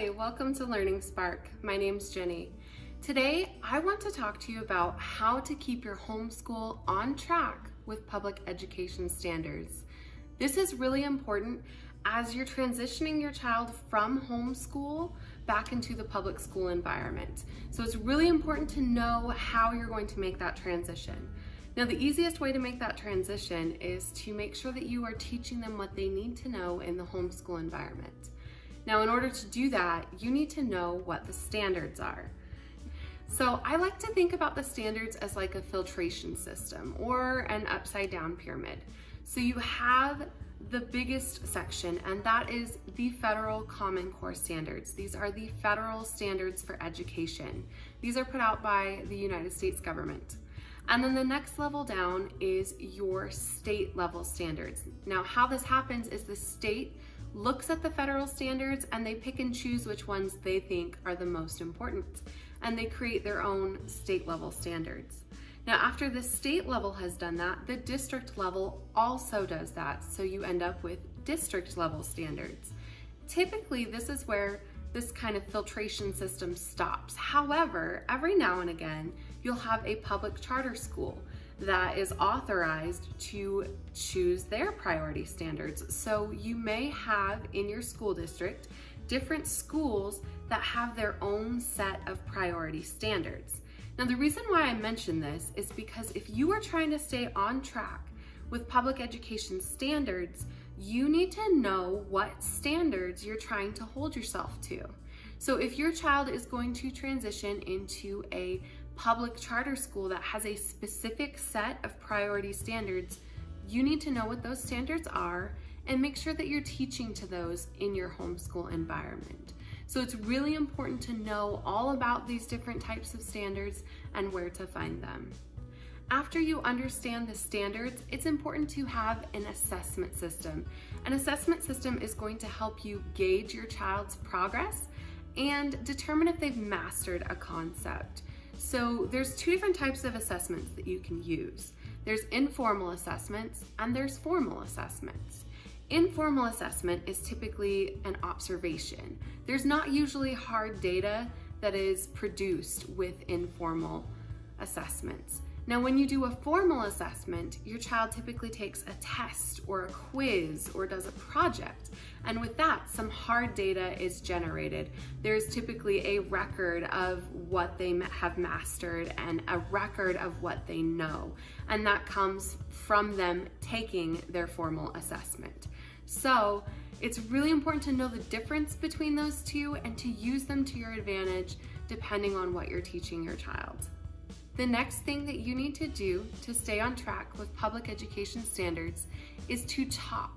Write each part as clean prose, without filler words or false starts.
Hi, welcome to Learning Spark. My name's Jenny. Today, I want to talk to you about how to keep your homeschool on track with public education standards. This is really important as you're transitioning your child from homeschool back into the public school environment. So it's really important to know how you're going to make that transition. Now, the easiest way to make that transition is to make sure that you are teaching them what they need to know in the homeschool environment. Now, in order to do that, you need to know what the standards are. So I like to think about the standards as like a filtration system or an upside down pyramid. So you have the biggest section, and that is the Federal Common Core Standards. These are the federal standards for education. These are put out by the United States government. And then the next level down is your state level standards. Now, how this happens is the state looks at the federal standards and they pick and choose which ones they think are the most important, and they create their own state level standards. Now, after the state level has done that, the district level also does that, so you end up with district level standards. Typically, this is where this kind of filtration system stops. However, every now and again, you'll have a public charter school that is authorized to choose their priority standards. So you may have in your school district different schools that have their own set of priority standards. Now, the reason why I mention this is because if you are trying to stay on track with public education standards, you need to know what standards you're trying to hold yourself to. So if your child is going to transition into a public charter school that has a specific set of priority standards, you need to know what those standards are and make sure that you're teaching to those in your homeschool environment. So it's really important to know all about these different types of standards and where to find them. After you understand the standards, it's important to have an assessment system. An assessment system is going to help you gauge your child's progress and determine if they've mastered a concept. So there's two different types of assessments that you can use. There's informal assessments and there's formal assessments. Informal assessment is typically an observation. There's not usually hard data that is produced with informal assessments. Now, when you do a formal assessment, your child typically takes a test or a quiz or does a project. And with that, some hard data is generated. There's typically a record of what they have mastered and a record of what they know. And that comes from them taking their formal assessment. So it's really important to know the difference between those two and to use them to your advantage depending on what you're teaching your child. The next thing that you need to do to stay on track with public education standards is to talk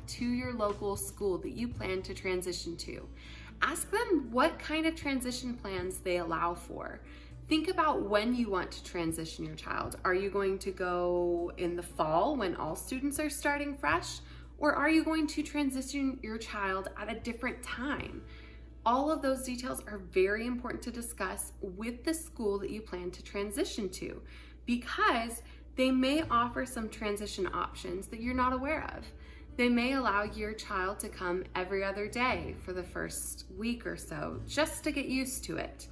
to your local school that you plan to transition to. Ask them what kind of transition plans they allow for. Think about when you want to transition your child. Are you going to go in the fall when all students are starting fresh? Or are you going to transition your child at a different time? All of those details are very important to discuss with the school that you plan to transition to, because they may offer some transition options that you're not aware of. They may allow your child to come every other day for the first week or so, just to get used to it.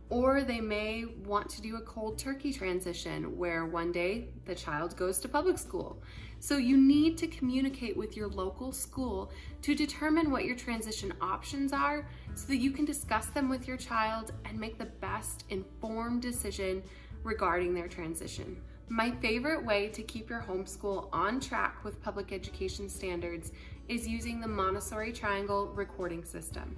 Or they may want to do a cold turkey transition where one day the child goes to public school. So you need to communicate with your local school to determine what your transition options are so that you can discuss them with your child and make the best informed decision regarding their transition. My favorite way to keep your homeschool on track with public education standards is using the Montessori Triangle Recording System.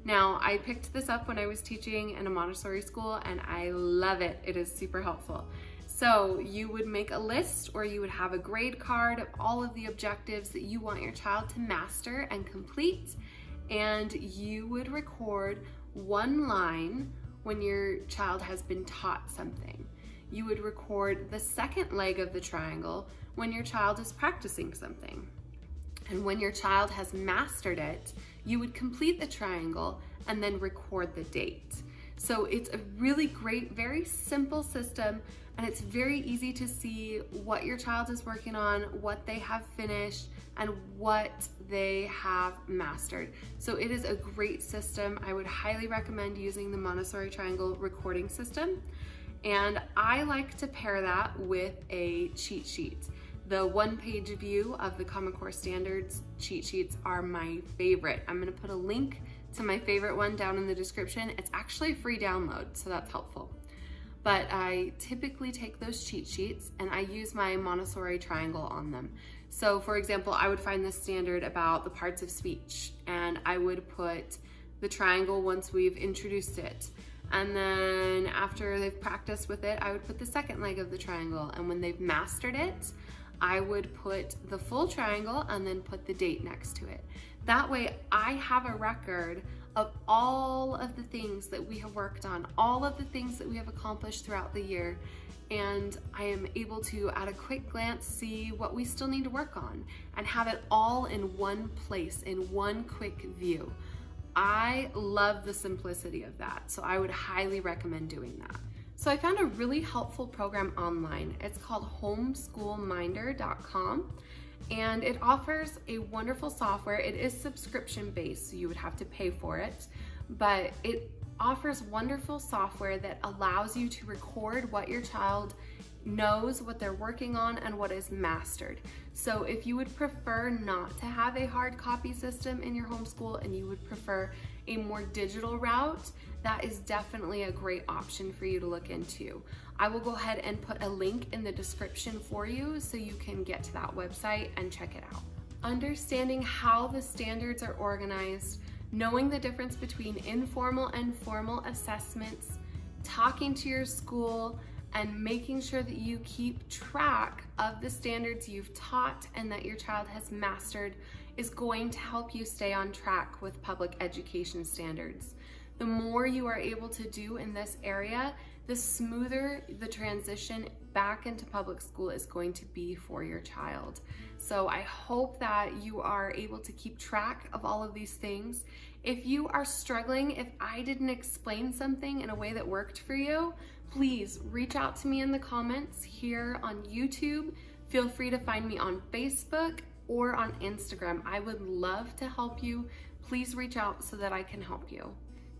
Now, I picked this up when I was teaching in a Montessori school and I love it. It is super helpful. So you would make a list or you would have a grade card of all of the objectives that you want your child to master and complete, and you would record one line when your child has been taught something. You would record the second leg of the triangle when your child is practicing something. And when your child has mastered it, you would complete the triangle and then record the date. So it's a really great, very simple system, and it's very easy to see what your child is working on, what they have finished, and what they have mastered. So it is a great system. I would highly recommend using the Montessori Triangle Recording System. And I like to pair that with a cheat sheet. The one-page view of the Common Core Standards cheat sheets are my favorite. I'm gonna put a link to my favorite one down in the description. It's actually a free download, so that's helpful. But I typically take those cheat sheets and I use my Montessori triangle on them. So for example, I would find this standard about the parts of speech, and I would put the triangle once we've introduced it. And then after they've practiced with it, I would put the second leg of the triangle. And when they've mastered it, I would put the full triangle and then put the date next to it. That way I have a record of all of the things that we have worked on, all of the things that we have accomplished throughout the year, and I am able to, at a quick glance, see what we still need to work on and have it all in one place, in one quick view. I love the simplicity of that, so I would highly recommend doing that. So I found a really helpful program online. It's called homeschoolminder.com, and it offers a wonderful software. It is subscription based, so you would have to pay for it, but it offers wonderful software that allows you to record what your child knows, what they're working on, and what is mastered. So if you would prefer not to have a hard copy system in your homeschool and you would prefer a more digital route, that is definitely a great option for you to look into. I will go ahead and put a link in the description for you so you can get to that website and check it out. Understanding how the standards are organized, knowing the difference between informal and formal assessments, talking to your school, and making sure that you keep track of the standards you've taught and that your child has mastered is going to help you stay on track with public education standards. The more you are able to do in this area, the smoother the transition back into public school is going to be for your child. So I hope that you are able to keep track of all of these things. If you are struggling, if I didn't explain something in a way that worked for you, please reach out to me in the comments here on YouTube. Feel free to find me on Facebook or on Instagram. I would love to help you. Please reach out so that I can help you.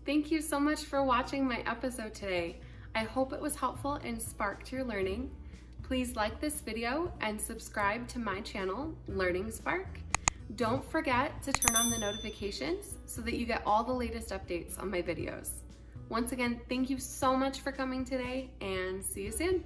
Thank you so much for watching my episode today. I hope it was helpful and sparked your learning. Please like this video and subscribe to my channel, Learning Spark. Don't forget to turn on the notifications so that you get all the latest updates on my videos. Once again, thank you so much for coming today, and see you soon.